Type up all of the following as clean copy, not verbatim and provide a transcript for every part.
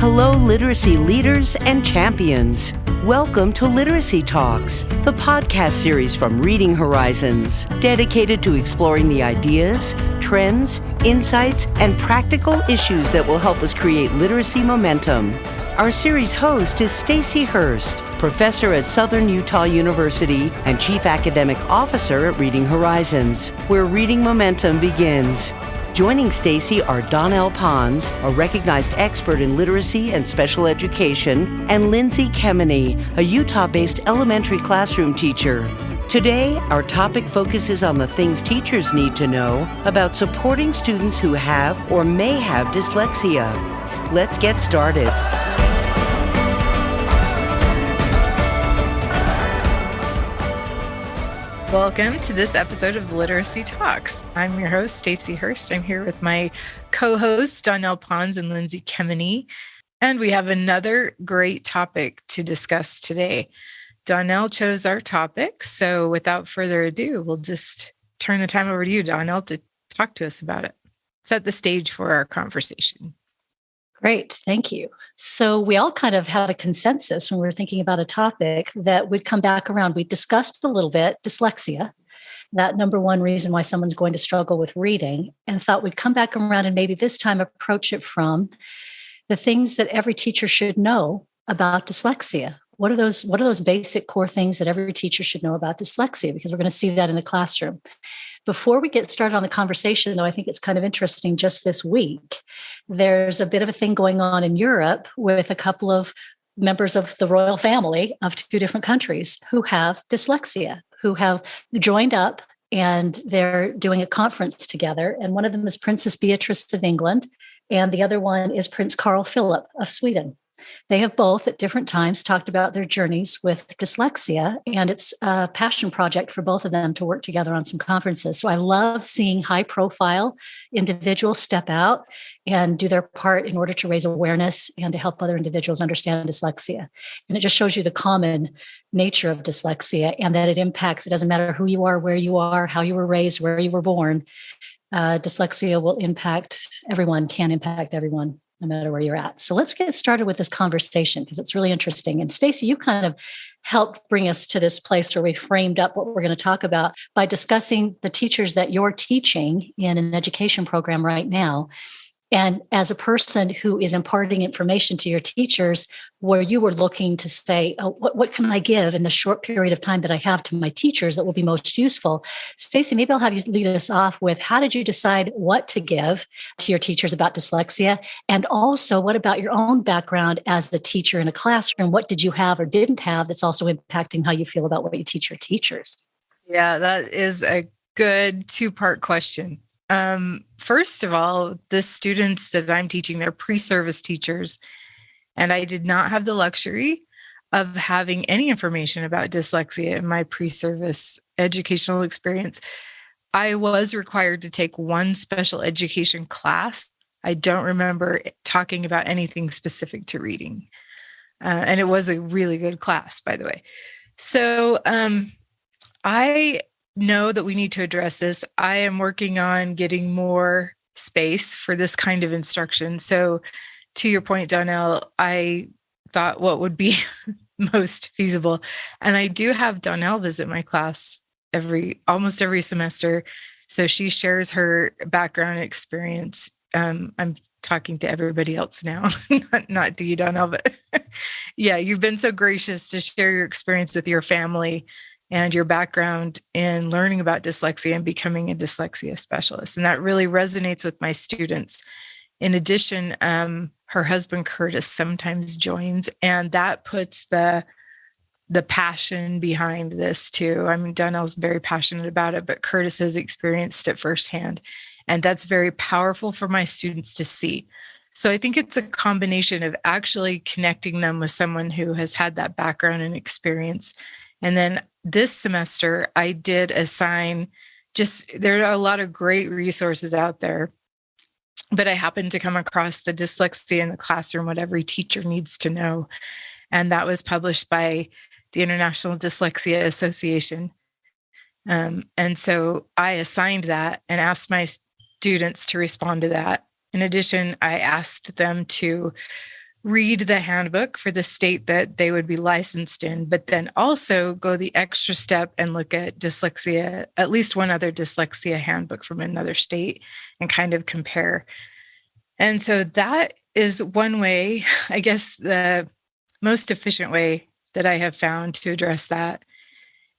Hello, literacy leaders and champions. Welcome to Literacy Talks, the podcast series from Reading Horizons, dedicated to exploring the ideas, trends, insights, and practical issues that will help us create literacy momentum. Our series host is Stacy Hurst, professor at Southern Utah University and chief academic officer at Reading Horizons, where reading momentum begins. Joining Stacy are Donnell Pons, a recognized expert in literacy and special education, and Lindsay Kemeny, a Utah-based elementary classroom teacher. Today, our topic focuses on the things teachers need to know about supporting students who have or may have dyslexia. Let's get started. Welcome to this episode of Literacy Talks. I'm your host, Stacy Hurst. I'm here with my co-hosts, Donnell Pons and Lindsay Kemeny, and we have another great topic to discuss today. Donnell chose our topic, so without further ado, we'll just turn the time over to you, Donnell, to talk to us about it. Set the stage for our conversation. Great, thank you. So we all kind of had a consensus when we were thinking about a topic that would come back around. We discussed a little bit dyslexia, that number one reason why someone's going to struggle with reading, and thought we'd come back around and maybe this time approach it from the things that every teacher should know about dyslexia. What are those basic core things that every teacher should know about dyslexia? Because we're going to see that in the classroom. Before we get started on the conversation, though, I think it's kind of interesting. Just this week, there's a bit of a thing going on in Europe with a couple of members of the royal family of two different countries who have dyslexia, who have joined up and they're doing a conference together. And one of them is Princess Beatrice of England, and the other one is Prince Carl Philip of Sweden. They have both at different times talked about their journeys with dyslexia, and it's a passion project for both of them to work together on some conferences. So I love seeing high-profile individuals step out and do their part in order to raise awareness and to help other individuals understand dyslexia. And it just shows you the common nature of dyslexia and that it impacts, it doesn't matter who you are, where you are, how you were raised, where you were born. Dyslexia will impact everyone, can impact everyone, no matter where you're at. So let's get started with this conversation because it's really interesting. And Stacy, you kind of helped bring us to this place where we framed up what we're going to talk about by discussing the teachers that you're teaching in an education program right now. And as a person who is imparting information to your teachers, where you were looking to say, oh, what can I give in the short period of time that I have to my teachers that will be most useful? Stacy, maybe I'll have you lead us off with how did you decide what to give to your teachers about dyslexia? And also, what about your own background as a teacher in a classroom? What did you have or didn't have that's also impacting how you feel about what you teach your teachers? Yeah, that is a good two-part question. First of all, the students that I'm teaching, they're pre-service teachers, and I did not have the luxury of having any information about dyslexia in my pre-service educational experience. I was required to take one special education class. I don't remember talking about anything specific to reading. And it was a really good class, by the way. So I know that we need to address this. I am working on getting more space for this kind of instruction. So to your point, Donnell, I thought what would be most feasible. And I do have Donnell visit my class almost every semester. So she shares her background and experience. I'm talking to everybody else now, not to you, Donnell, but yeah, you've been so gracious to share your experience with your family and your background in learning about dyslexia and becoming a dyslexia specialist. And that really resonates with my students. In addition, her husband, Curtis, sometimes joins, and that puts the passion behind this too. I mean, Donnell's very passionate about it, but Curtis has experienced it firsthand. And that's very powerful for my students to see. So I think it's a combination of actually connecting them with someone who has had that background and experience. And then this semester, I did assign there are a lot of great resources out there, but I happened to come across the Dyslexia in the Classroom, What Every Teacher Needs to Know. And that was published by the International Dyslexia Association. And so I assigned that and asked my students to respond to that. In addition, I asked them to read the handbook for the state that they would be licensed in, but then also go the extra step and look at dyslexia, at least one other dyslexia handbook from another state, and kind of compare. And so that is one way, I guess the most efficient way that I have found to address that.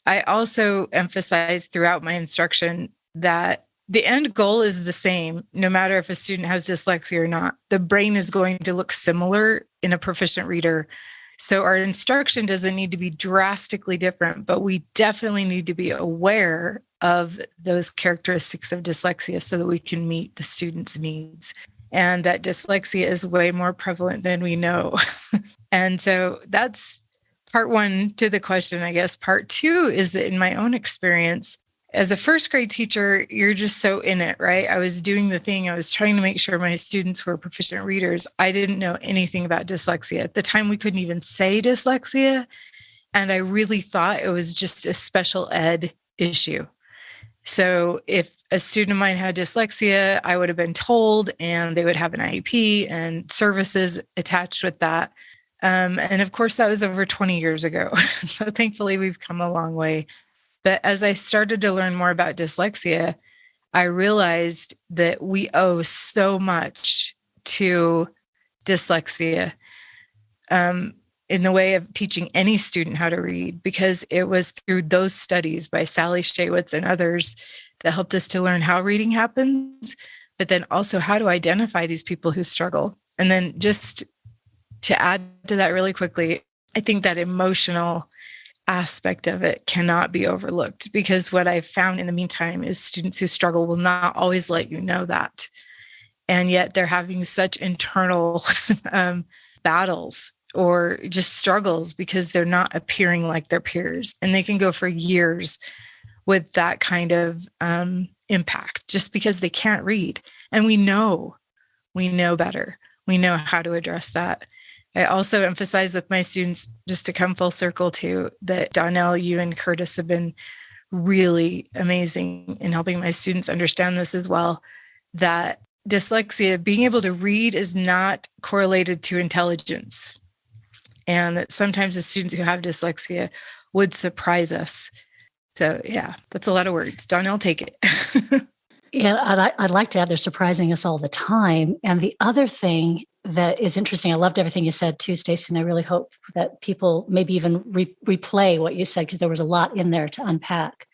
I also emphasize throughout my instruction that the end goal is the same, no matter if a student has dyslexia or not. The brain is going to look similar in a proficient reader. So our instruction doesn't need to be drastically different, but we definitely need to be aware of those characteristics of dyslexia so that we can meet the student's needs. And that dyslexia is way more prevalent than we know. And so that's part one to the question, I guess. Part two is that in my own experience, as a first grade teacher, you're just so in it, right? I was doing the thing. I was trying to make sure my students were proficient readers. I didn't know anything about dyslexia. At the time, we couldn't even say dyslexia. And I really thought it was just a special ed issue. So if a student of mine had dyslexia, I would have been told, and they would have an IEP and services attached with that. And of course, that was over 20 years ago. So thankfully, we've come a long way. But as I started to learn more about dyslexia, I realized that we owe so much to dyslexia in the way of teaching any student how to read, because it was through those studies by Sally Shaywitz and others that helped us to learn how reading happens, but then also how to identify these people who struggle. And then just to add to that really quickly, I think that emotional aspect of it cannot be overlooked, because what I've found in the meantime is students who struggle will not always let you know that. And yet they're having such internal battles or just struggles because they're not appearing like their peers. And they can go for years with that kind of impact just because they can't read. And we know better. We know how to address that. I also emphasize with my students, just to come full circle too, that Donnell, you and Curtis have been really amazing in helping my students understand this as well, that dyslexia, being able to read, is not correlated to intelligence. And that sometimes the students who have dyslexia would surprise us. So yeah, that's a lot of words. Donnell, take it. Yeah, I'd like to add, they're surprising us all the time. And the other thing that is interesting, I loved everything you said too, Stacey, and I really hope that people maybe even replay what you said, because there was a lot in there to unpack.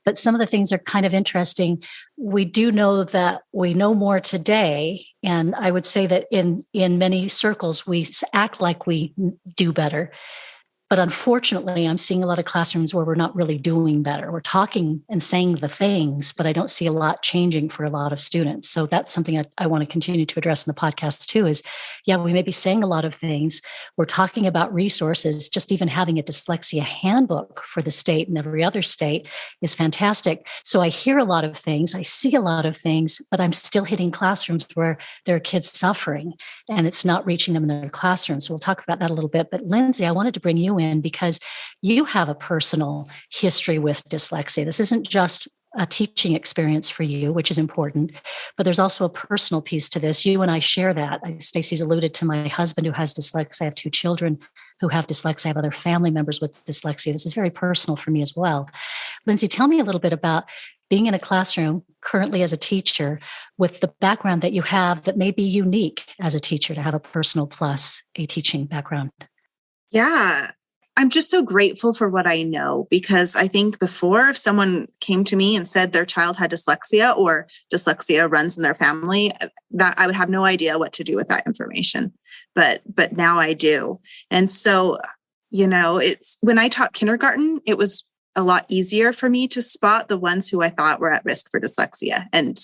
But some of the things are kind of interesting. We do know that we know more today, and I would say that in many circles, we act like we do better. But unfortunately, I'm seeing a lot of classrooms where we're not really doing better. We're talking and saying the things, but I don't see a lot changing for a lot of students. So that's something I want to continue to address in the podcast too, is, yeah, we may be saying a lot of things. We're talking about resources. Just even having a dyslexia handbook for the state and every other state is fantastic. So I hear a lot of things, I see a lot of things, but I'm still hitting classrooms where there are kids suffering and it's not reaching them in their classrooms. So we'll talk about that a little bit. But Lindsay, I wanted to bring you in because you have a personal history with dyslexia. This isn't just a teaching experience for you, which is important, but there's also a personal piece to this. You and I share that. Stacey's alluded to my husband who has dyslexia. I have 2 children who have dyslexia. I have other family members with dyslexia. This is very personal for me as well. Lindsay, tell me a little bit about being in a classroom currently as a teacher with the background that you have that may be unique as a teacher to have a personal plus a teaching background. Yeah, I'm just so grateful for what I know, because I think before, if someone came to me and said their child had dyslexia or dyslexia runs in their family, that I would have no idea what to do with that information. But now I do. And so, it's when I taught kindergarten, it was a lot easier for me to spot the ones who I thought were at risk for dyslexia and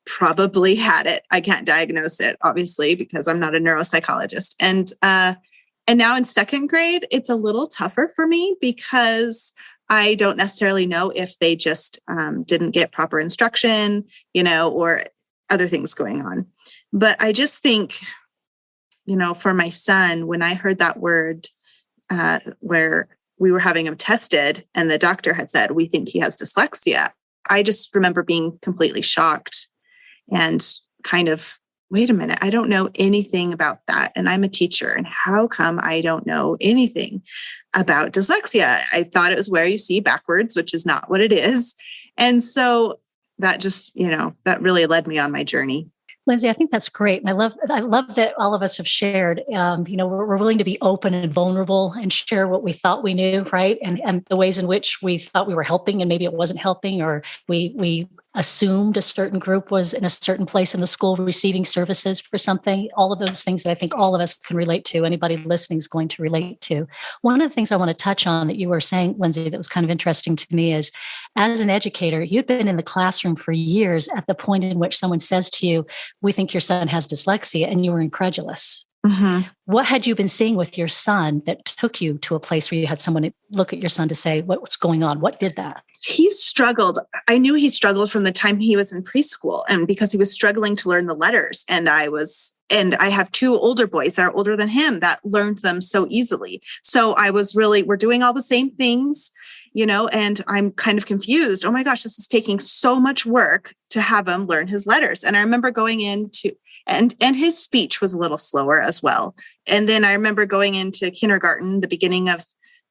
probably had it. I can't diagnose it, obviously, because I'm not a neuropsychologist. And now in 2nd grade, it's a little tougher for me because I don't necessarily know if they just didn't get proper instruction, or other things going on. But I just think, for my son, when I heard that word where we were having him tested and the doctor had said, we think he has dyslexia, I just remember being completely shocked and kind of wait a minute, I don't know anything about that. And I'm a teacher. And how come I don't know anything about dyslexia? I thought it was where you see backwards, which is not what it is. And so that just, that really led me on my journey. Lindsay, I think that's great. And I love that all of us have shared, we're willing to be open and vulnerable and share what we thought we knew, right? And the ways in which we thought we were helping and maybe it wasn't helping, or we assumed a certain group was in a certain place in the school receiving services for something. All of those things that I think all of us can relate to, anybody listening is going to relate to. One of the things I want to touch on that you were saying, Lindsay, that was kind of interesting to me is, as an educator, you'd been in the classroom for years at the point in which someone says to you, we think your son has dyslexia, and you were incredulous. Mm-hmm. What had you been seeing with your son that took you to a place where you had someone look at your son to say, what's going on? What did that? He struggled. I knew he struggled from the time he was in preschool, and because he was struggling to learn the letters. And I have two older boys that are older than him that learned them so easily. So we're doing all the same things, and I'm kind of confused. Oh my gosh, this is taking so much work to have him learn his letters. And I remember going into and his speech was a little slower as well. And then I remember going into kindergarten, the beginning of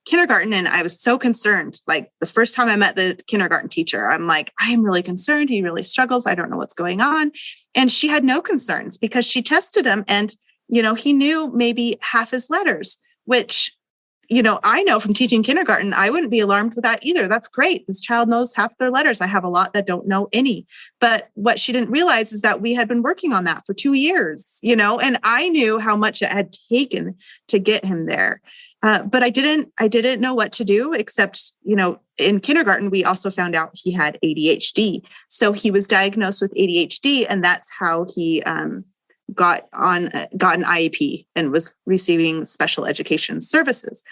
kindergarten, and I was so concerned. Like the first time I met the kindergarten teacher, I'm like, I am really concerned. He really struggles. I don't know what's going on. And she had no concerns because she tested him and, he knew maybe half his letters, which, I know from teaching kindergarten, I wouldn't be alarmed with that either. That's great. This child knows half their letters. I have a lot that don't know any. But what she didn't realize is that we had been working on that for 2 years, and I knew how much it had taken to get him there. But I didn't know what to do, except, in kindergarten, we also found out he had ADHD. So he was diagnosed with ADHD, and that's how he got an IEP and was receiving special education services.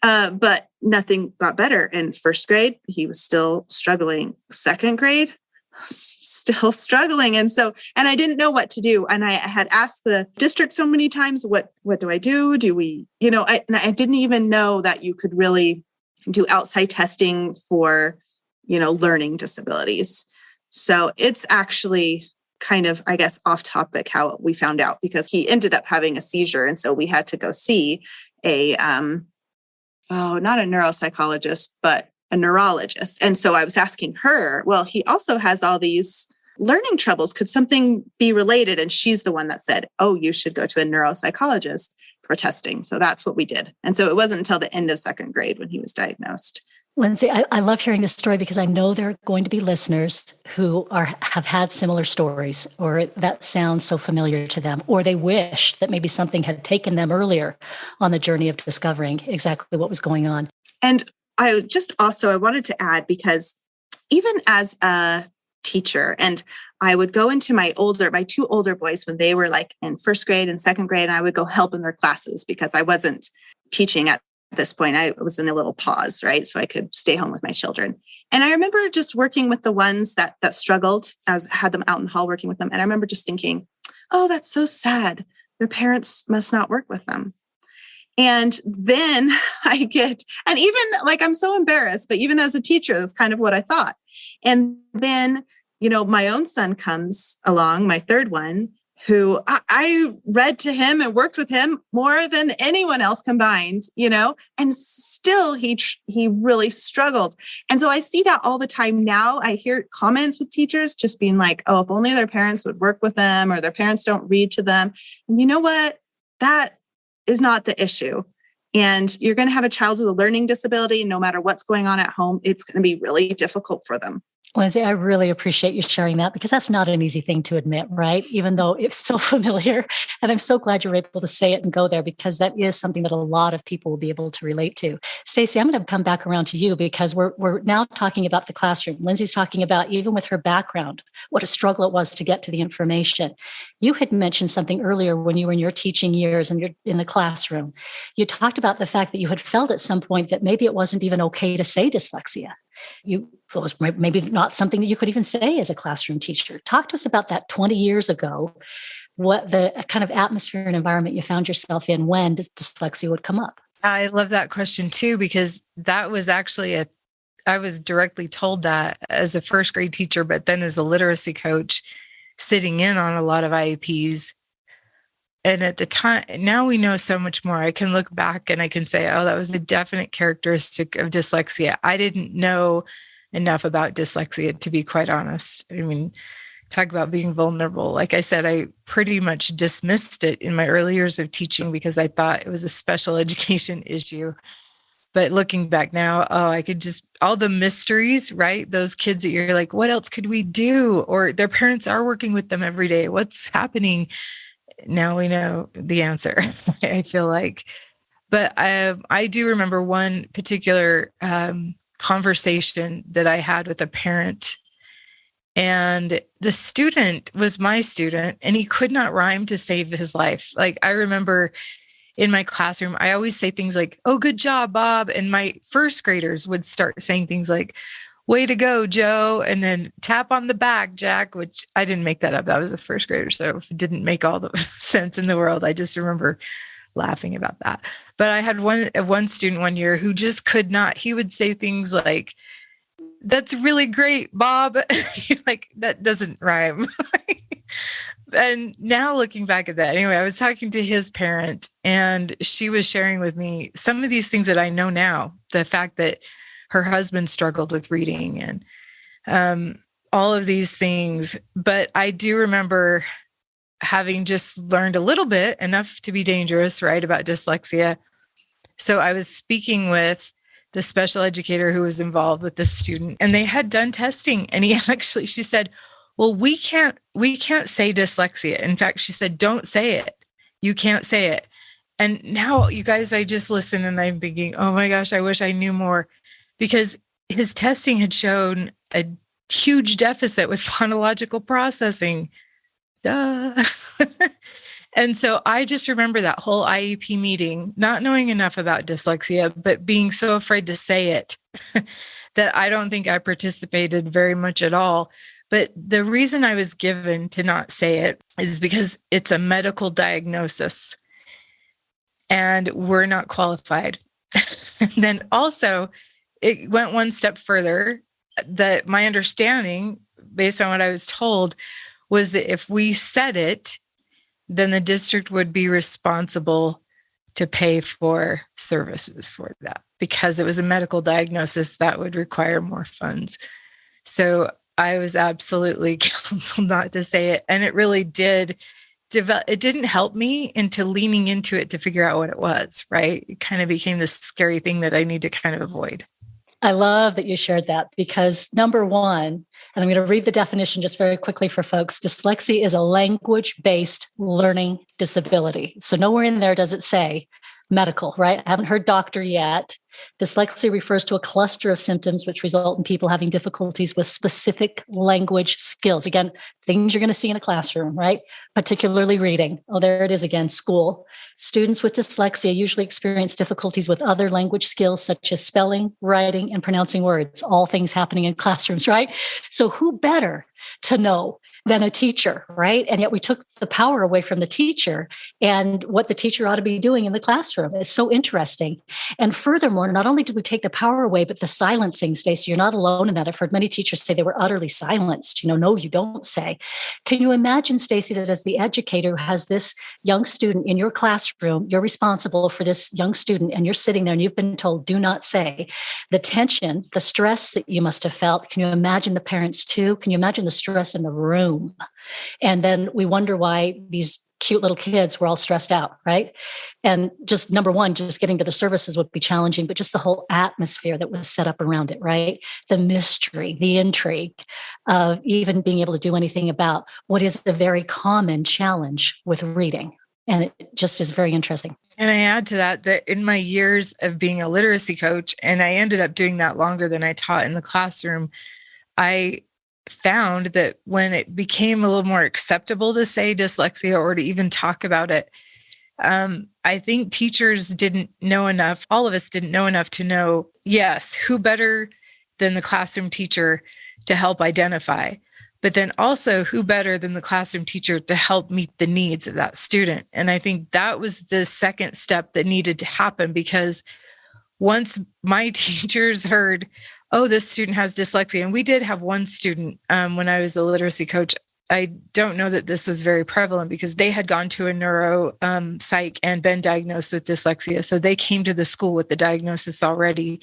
But nothing got better. In first grade, he was still struggling. Second grade, still struggling. And I didn't know what to do. And I had asked the district so many times, what do I do? Do we, I didn't even know that you could really do outside testing for, learning disabilities. So it's actually kind of, I guess, off topic how we found out, because he ended up having a seizure. And so we had to go see not a neuropsychologist, but a neurologist. And so I was asking her, well, he also has all these learning troubles. Could something be related? And she's the one that said, oh, you should go to a neuropsychologist for testing. So that's what we did. And so it wasn't until the end of second grade when he was diagnosed. Lindsay, I love hearing this story because I know there are going to be listeners who have had similar stories, or that sounds so familiar to them, or they wish that maybe something had taken them earlier on the journey of discovering exactly what was going on. And I wanted to add, because even as a teacher, and I would go into my two older boys when they were like in first grade and second grade, and I would go help in their classes because I wasn't teaching at this point. I was in a little pause, right? So I could stay home with my children. And I remember just working with the ones that struggled. Had them out in the hall working with them. And I remember just thinking, oh, that's so sad. Their parents must not work with them. And then and even like, I'm so embarrassed, but even as a teacher, that's kind of what I thought. And then, my own son comes along, my third one, who I read to him and worked with him more than anyone else combined, and still he really struggled. And so I see that all the time now. I hear comments with teachers just being like, oh, if only their parents would work with them, or their parents don't read to them. And you know what? That is not the issue. And you're going to have a child with a learning disability. No matter what's going on at home, it's going to be really difficult for them. Lindsay, I really appreciate you sharing that, because that's not an easy thing to admit, right? Even though it's so familiar. And I'm so glad you're able to say it and go there, because that is something that a lot of people will be able to relate to. Stacey, I'm going to come back around to you, because we're now talking about the classroom. Lindsay's talking about, even with her background, what a struggle it was to get to the information. You had mentioned something earlier when you were in your teaching years and you're in the classroom. You talked about the fact that you had felt at some point that maybe it wasn't even okay to say dyslexia. It was maybe not something that you could even say as a classroom teacher. Talk to us about that 20 years ago, what the kind of atmosphere and environment you found yourself in when dyslexia would come up. I love that question too, because that was actually I was directly told that as a first grade teacher, but then as a literacy coach, sitting in on a lot of IEPs. And at the time, now we know so much more. I can look back and I can say, oh, that was a definite characteristic of dyslexia. I didn't know enough about dyslexia, to be quite honest. I mean, talk about being vulnerable. Like I said, I pretty much dismissed it in my early years of teaching because I thought it was a special education issue. But looking back now, oh, I could just, all the mysteries, right? Those kids that you're like, what else could we do? Or their parents are working with them every day. What's happening? Now we know the answer, I feel like. But I do remember one particular conversation that I had with a parent. And the student was my student, and he could not rhyme to save his life. Like, I remember in my classroom, I always say things like, oh, good job, Bob. And my first graders would start saying things like, way to go, Joe. And then tap on the back, Jack, which I didn't make that up. That was a first grader. So it didn't make all the sense in the world. I just remember laughing about that. But I had one student one year who just could not, he would say things like, that's really great, Bob. Like, that doesn't rhyme. And now looking back at that, anyway, I was talking to his parent and she was sharing with me some of these things that I know now. The fact that her husband struggled with reading and all of these things. But I do remember having just learned a little bit, enough to be dangerous, right, about dyslexia. So I was speaking with the special educator who was involved with this student, and they had done testing. And she said, well, we can't say dyslexia. In fact, she said, don't say it. You can't say it. And now, you guys, I just listen and I'm thinking, oh my gosh, I wish I knew more, because his testing had shown a huge deficit with phonological processing. Duh. And so I just remember that whole IEP meeting, not knowing enough about dyslexia, but being so afraid to say it that I don't think I participated very much at all. But the reason I was given to not say it is because it's a medical diagnosis and we're not qualified. And then also, it went one step further, that my understanding, based on what I was told, was that if we said it, then the district would be responsible to pay for services for that, because it was a medical diagnosis that would require more funds. So I was absolutely counseled not to say it. And it really did it didn't help me into leaning into it to figure out what it was, right? It kind of became this scary thing that I need to kind of avoid. I love that you shared that, because number one, and I'm going to read the definition just very quickly for folks. Dyslexia is a language-based learning disability. So nowhere in there does it say medical, right? I haven't heard doctor yet. Dyslexia refers to a cluster of symptoms which result in people having difficulties with specific language skills. Again, things you're going to see in a classroom, right? Particularly reading. Oh, there it is again, school. Students with dyslexia usually experience difficulties with other language skills such as spelling, writing, and pronouncing words, all things happening in classrooms, right? So who better to know than a teacher, right? And yet we took the power away from the teacher and what the teacher ought to be doing in the classroom. It's so interesting. And furthermore, not only did we take the power away, but the silencing, Stacey, you're not alone in that. I've heard many teachers say they were utterly silenced. No, you don't say. Can you imagine, Stacey, that as the educator who has this young student in your classroom, you're responsible for this young student and you're sitting there and you've been told, do not say. The tension, the stress that you must have felt. Can you imagine the parents too? Can you imagine the stress in the room? And then we wonder why these cute little kids were all stressed out, right? And just number one, just getting to the services would be challenging, but just the whole atmosphere that was set up around it, right? The mystery, the intrigue of even being able to do anything about what is a very common challenge with reading. And it just is very interesting. And I add to that in my years of being a literacy coach, and I ended up doing that longer than I taught in the classroom, I found that when it became a little more acceptable to say dyslexia or to even talk about it, I think teachers didn't know enough. All of us didn't know enough to know, yes, who better than the classroom teacher to help identify, but then also who better than the classroom teacher to help meet the needs of that student. And I think that was the second step that needed to happen, because once my teachers heard, oh, this student has dyslexia. And we did have one student when I was a literacy coach. I don't know that this was very prevalent because they had gone to a neuro psych and been diagnosed with dyslexia. So they came to the school with the diagnosis already.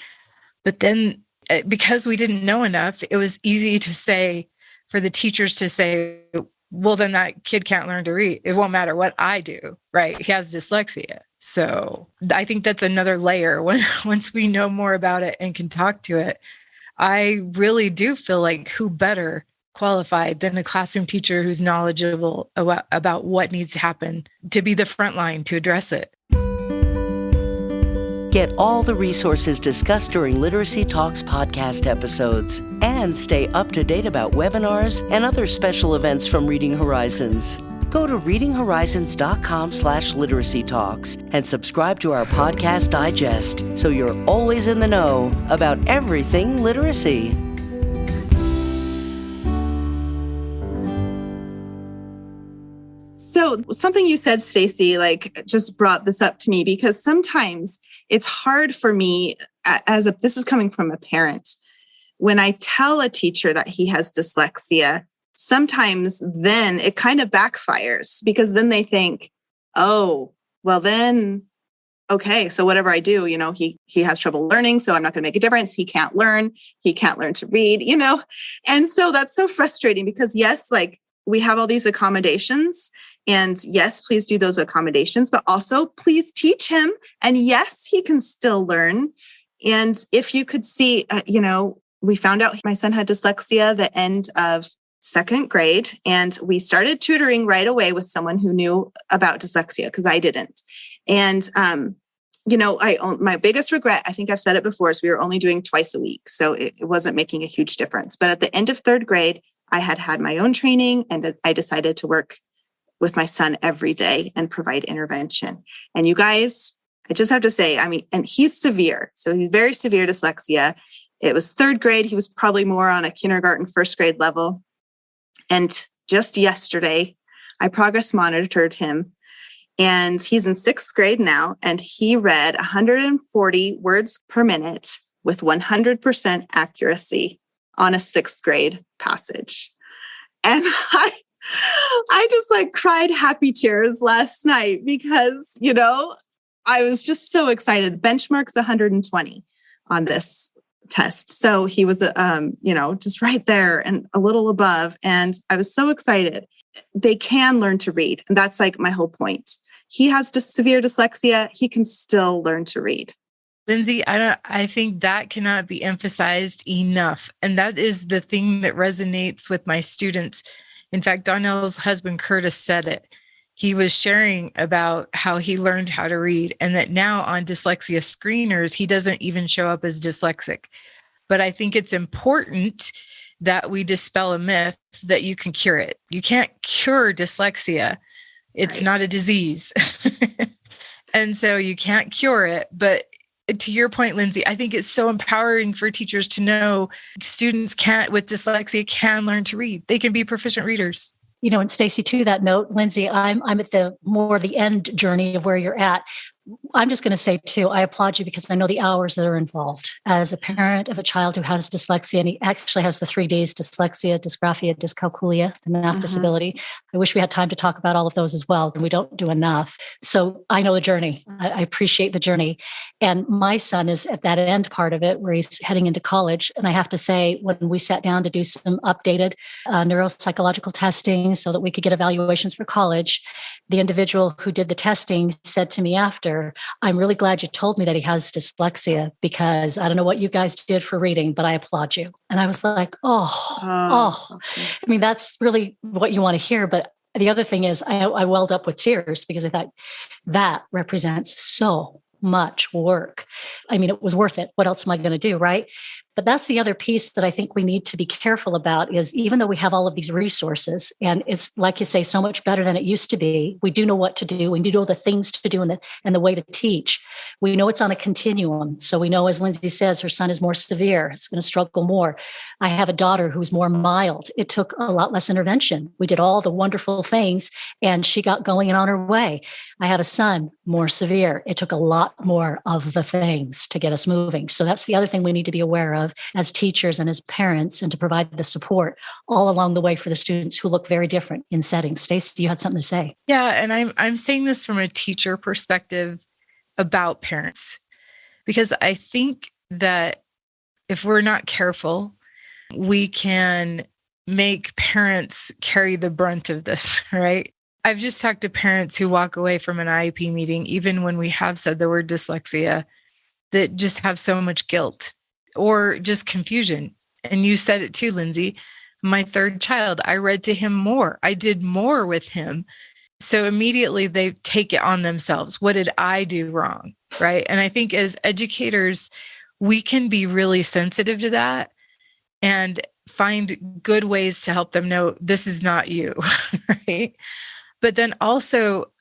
But then because we didn't know enough, it was easy to say, for the teachers to say, well, then that kid can't learn to read. It won't matter what I do, right? He has dyslexia. So I think that's another layer. Once we know more about it and can talk to it, I really do feel like who better qualified than a classroom teacher who's knowledgeable about what needs to happen to be the front line to address it. Get all the resources discussed during Literacy Talks podcast episodes and stay up to date about webinars and other special events from Reading Horizons. Go to readinghorizons.com/literacy talks and subscribe to our podcast digest so you're always in the know about everything literacy. So something you said, Stacy, just brought this up to me because sometimes it's hard for me this is coming from a parent. When I tell a teacher that he has dyslexia, sometimes then it kind of backfires because then they think, oh, well then, okay, so whatever I do, he has trouble learning, so I'm not going to make a difference. He can't learn to read, And so that's so frustrating because yes, we have all these accommodations and yes, please do those accommodations, but also please teach him. And yes, he can still learn. And if you could see, we found out my son had dyslexia the end of second grade, and we started tutoring right away with someone who knew about dyslexia because I didn't. And, my biggest regret, I think I've said it before, is we were only doing twice a week. So it wasn't making a huge difference. But at the end of third grade, I had my own training and I decided to work with my son every day and provide intervention. And you guys, I just have to say, and he's severe. So he's very severe dyslexia. It was third grade. He was probably more on a kindergarten, first grade level. And just yesterday, I progress monitored him and he's in sixth grade now. And he read 140 words per minute with 100% accuracy on a sixth grade passage. And I just cried happy tears last night because, I was just so excited. The benchmark's 120 on this test. So he was, just right there and a little above. And I was so excited. They can learn to read. And that's my whole point. He has severe dyslexia. He can still learn to read. Lindsay, I think that cannot be emphasized enough. And that is the thing that resonates with my students. In fact, Donnell's husband, Curtis, said it. He was sharing about how he learned how to read and that now on dyslexia screeners, he doesn't even show up as dyslexic. But I think it's important that we dispel a myth that you can cure it. You can't cure dyslexia. It's not a disease. And so you can't cure it. But to your point, Lindsay, I think it's so empowering for teachers to know students with dyslexia can learn to read. They can be proficient readers. And Stacy, to that note, Lindsay, I'm at the end journey of where you're at. I'm just going to say, too, I applaud you because I know the hours that are involved. As a parent of a child who has dyslexia, and he actually has the 3 Ds, dyslexia, dysgraphia, dyscalculia, the math disability. I wish we had time to talk about all of those as well, and we don't do enough. So I know the journey. I appreciate the journey. And my son is at that end part of it where he's heading into college. And I have to say, when we sat down to do some updated neuropsychological testing so that we could get evaluations for college, the individual who did the testing said to me after, I'm really glad you told me that he has dyslexia because I don't know what you guys did for reading, but I applaud you. And I was like, I mean, that's really what you want to hear. But the other thing is I welled up with tears because I thought that represents so much work. I mean, it was worth it. What else am I going to do, right? But that's the other piece that I think we need to be careful about is even though we have all of these resources and it's like you say, so much better than it used to be, we do know what to do. We do know the things to do and the way to teach. We know it's on a continuum. So we know, as Lindsay says, her son is more severe. It's going to struggle more. I have a daughter who's more mild. It took a lot less intervention. We did all the wonderful things and she got going and on her way. I have a son more severe. It took a lot more of the things to get us moving. So that's the other thing we need to be aware of. of as teachers and as parents, and to provide the support all along the way for the students who look very different in settings. Stacey, you had something to say. Yeah, and I'm saying this from a teacher perspective about parents, because I think that if we're not careful, we can make parents carry the brunt of this, right? I've just talked to parents who walk away from an IEP meeting, even when we have said the word dyslexia, that just have so much guilt or just confusion. And you said it too, Lindsay. My third child, I read to him more. I did more with him. So immediately they take it on themselves. What did I do wrong? Right. And I think as educators, we can be really sensitive to that and find good ways to help them know this is not you. Right. But then also,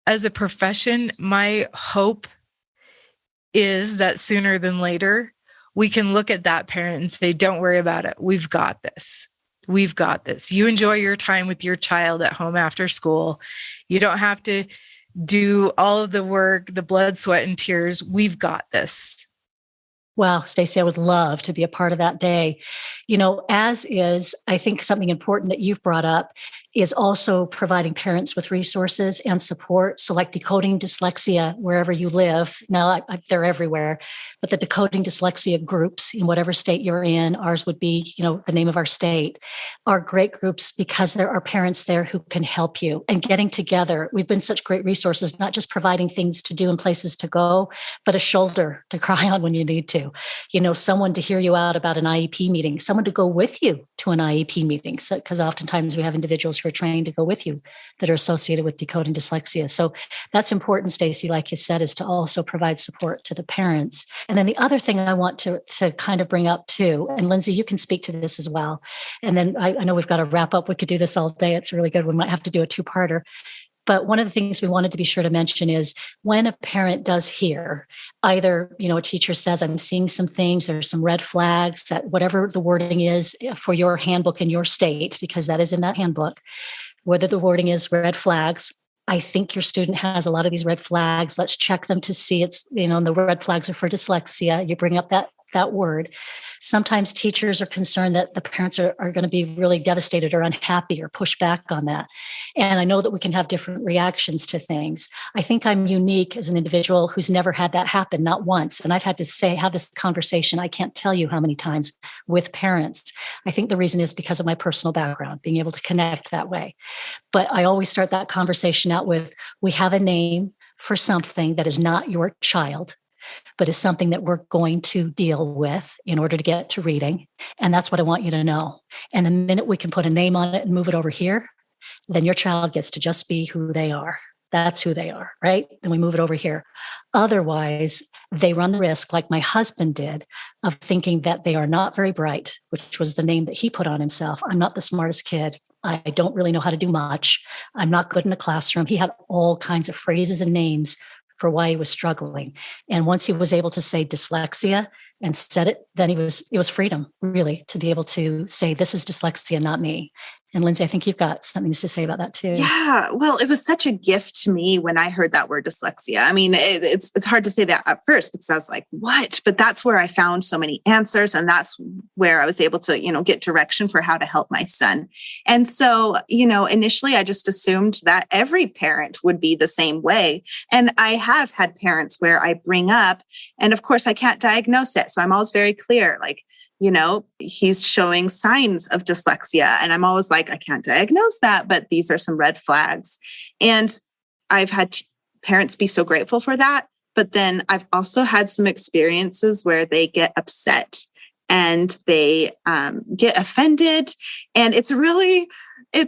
as a profession, my hope is that sooner than later, we can look at that parent and say, don't worry about it. We've got this. We've got this. You enjoy your time with your child at home after school. You don't have to do all of the work, the blood, sweat, and tears. We've got this. Wow, Stacey, I would love to be a part of that day. As is, I think something important that you've brought up is also providing parents with resources and support. So like Decoding Dyslexia, wherever you live. Now, they're everywhere, but the Decoding Dyslexia groups in whatever state you're in, ours would be, the name of our state, are great groups because there are parents there who can help you. And getting together, we've been such great resources, not just providing things to do and places to go, but a shoulder to cry on when you need to. Someone to hear you out about an IEP meeting, someone to go with you to an IEP meeting. So, because oftentimes we have individuals who are trained to go with you that are associated with decoding dyslexia. So that's important, Stacey, like you said, is to also provide support to the parents. And then the other thing I want to kind of bring up too, and Lindsay, you can speak to this as well. And then I know we've got to wrap up. We could do this all day. It's really good. We might have to do a two-parter. But one of the things we wanted to be sure to mention is when a parent does hear either, a teacher says, I'm seeing some things, there's some red flags, that whatever the wording is for your handbook in your state, because that is in that handbook, whether the wording is red flags, I think your student has a lot of these red flags. Let's check them to see it's, and the red flags are for dyslexia. You bring up that word. Sometimes teachers are concerned that the parents are going to be really devastated or unhappy or push back on that. And I know that we can have different reactions to things. I think I'm unique as an individual who's never had that happen, not once. And I've had to have this conversation, I can't tell you how many times, with parents. I think the reason is because of my personal background, being able to connect that way. But I always start that conversation out with, we have a name for something that is not your child, but is something that we're going to deal with in order to get to reading. And that's what I want you to know. And the minute we can put a name on it and move it over here, then your child gets to just be who they are. That's who they are, right? Then we move it over here. Otherwise, they run the risk, like my husband did, of thinking that they are not very bright, which was the name that he put on himself. I'm not the smartest kid. I don't really know how to do much. I'm not good in a classroom. He had all kinds of phrases and names for why he was struggling. And once he was able to say dyslexia and said it, then it was freedom, really, to be able to say, this is dyslexia, not me. And Lindsay, I think you've got something to say about that too. Yeah. Well, it was such a gift to me when I heard that word dyslexia. I mean, it's hard to say that at first because I was like, what? But that's where I found so many answers. And that's where I was able to, get direction for how to help my son. And so, initially I just assumed that every parent would be the same way. And I have had parents where I bring up, and of course I can't diagnose it. So I'm always very clear, like, he's showing signs of dyslexia. And I'm always like, I can't diagnose that, but these are some red flags. And I've had parents be so grateful for that. But then I've also had some experiences where they get upset and they get offended. And it's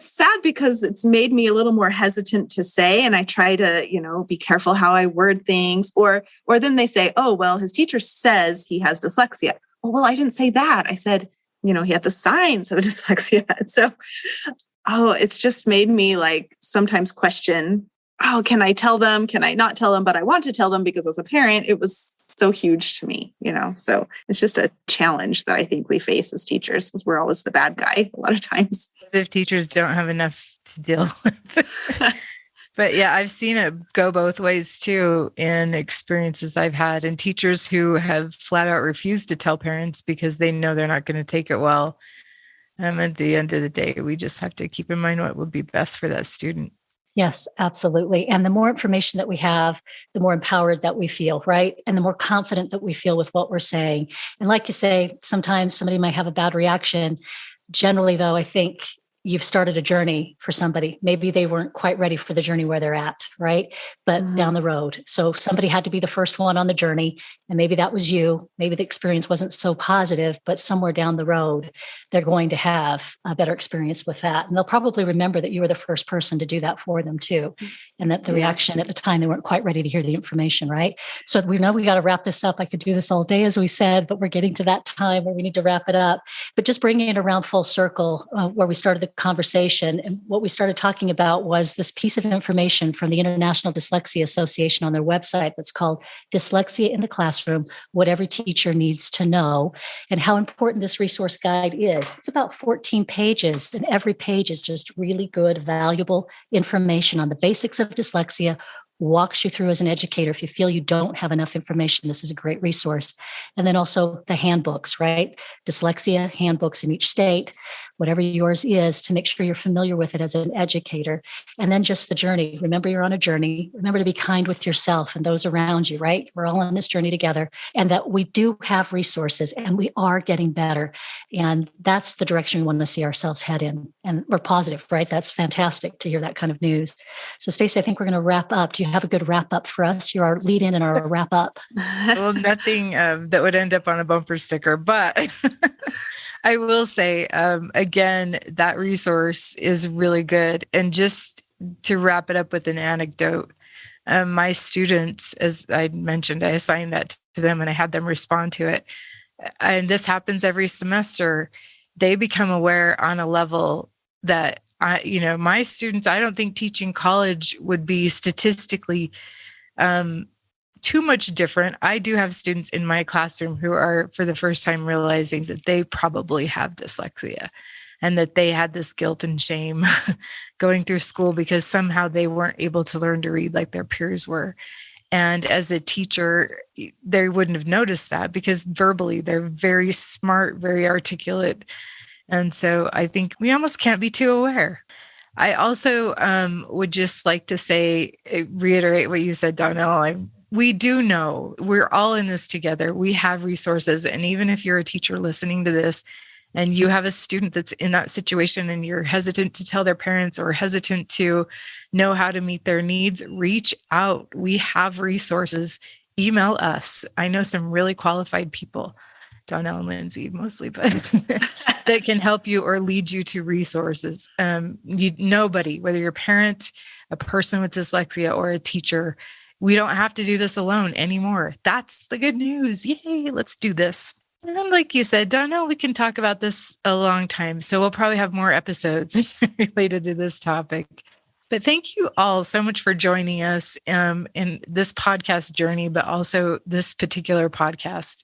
sad because it's made me a little more hesitant to say, and I try to, be careful how I word things, or then they say, oh, well, his teacher says he has dyslexia. Oh, well, I didn't say that. I said, he had the signs of dyslexia. And so, it's just made me like sometimes question, can I tell them? Can I not tell them? But I want to tell them because as a parent, it was so huge to me, so it's just a challenge that I think we face as teachers because we're always the bad guy a lot of times. If teachers don't have enough to deal with. But yeah, I've seen it go both ways too in experiences I've had, and teachers who have flat out refused to tell parents because they know they're not going to take it well. At the end of the day, we just have to keep in mind what would be best for that student. Yes, absolutely. And the more information that we have, the more empowered that we feel, right? And the more confident that we feel with what we're saying. And like you say, sometimes somebody might have a bad reaction. Generally, though, I think you've started a journey for somebody. Maybe they weren't quite ready for the journey where they're at, right? But down the road. So somebody had to be the first one on the journey. And maybe that was you. Maybe the experience wasn't so positive, but somewhere down the road, they're going to have a better experience with that. And they'll probably remember that you were the first person to do that for them too. And that the reaction at the time, they weren't quite ready to hear the information, right? So we know we got to wrap this up. I could do this all day, as we said, but we're getting to that time where we need to wrap it up. But just bringing it around full circle, where we started the conversation, and what we started talking about was this piece of information from the International Dyslexia Association on their website that's called Dyslexia in the Classroom, What Every Teacher Needs to Know, and how important this resource guide is. It's about 14 pages, and every page is just really good, valuable information on the basics of dyslexia, walks you through as an educator. If you feel you don't have enough information, this is a great resource. And then also the handbooks, right? Dyslexia handbooks in each state, whatever yours is, to make sure you're familiar with it as an educator. And then just the journey. Remember, you're on a journey. Remember to be kind with yourself and those around you, right? We're all on this journey together, and that we do have resources and we are getting better. And that's the direction we want to see ourselves head in. And we're positive, right? That's fantastic to hear that kind of news. So Stacey, I think we're going to wrap up. Do you have a good wrap up for us? You're our lead in and our wrap up. Well, nothing that would end up on a bumper sticker, but I will say, again, that resource is really good. And just to wrap it up with an anecdote, my students, as I mentioned, I assigned that to them and I had them respond to it. And this happens every semester. They become aware on a level that my students, I don't think teaching college would be statistically too much different. I do have students in my classroom who are for the first time realizing that they probably have dyslexia and that they had this guilt and shame going through school because somehow they weren't able to learn to read like their peers were. And as a teacher, they wouldn't have noticed that because verbally they're very smart, very articulate. And so I think we almost can't be too aware. I also would just like to say, reiterate what you said, Donnell. We do know we're all in this together. We have resources. And even if you're a teacher listening to this and you have a student that's in that situation and you're hesitant to tell their parents or hesitant to know how to meet their needs, reach out. We have resources. Email us. I know some really qualified people, Donnell and Lindsay mostly, but that can help you or lead you to resources. Nobody, whether you're a parent, a person with dyslexia, or a teacher, we don't have to do this alone anymore. That's the good news. Yay, let's do this. And then, like you said, Donnell, we can talk about this a long time. So we'll probably have more episodes related to this topic. But thank you all so much for joining us in this podcast journey, but also this particular podcast.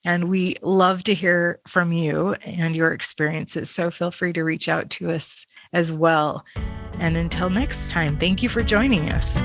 And we love to hear from you and your experiences. So feel free to reach out to us as well. And until next time, thank you for joining us.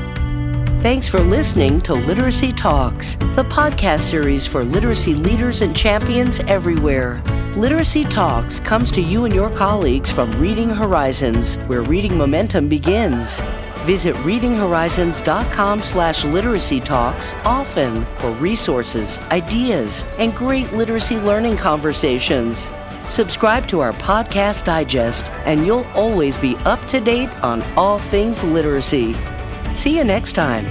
Thanks for listening to Literacy Talks, the podcast series for literacy leaders and champions everywhere. Literacy Talks comes to you and your colleagues from Reading Horizons, where reading momentum begins. Visit readinghorizons.com/literacy talks often for resources, ideas, and great literacy learning conversations. Subscribe to our podcast digest, and you'll always be up to date on all things literacy. See you next time.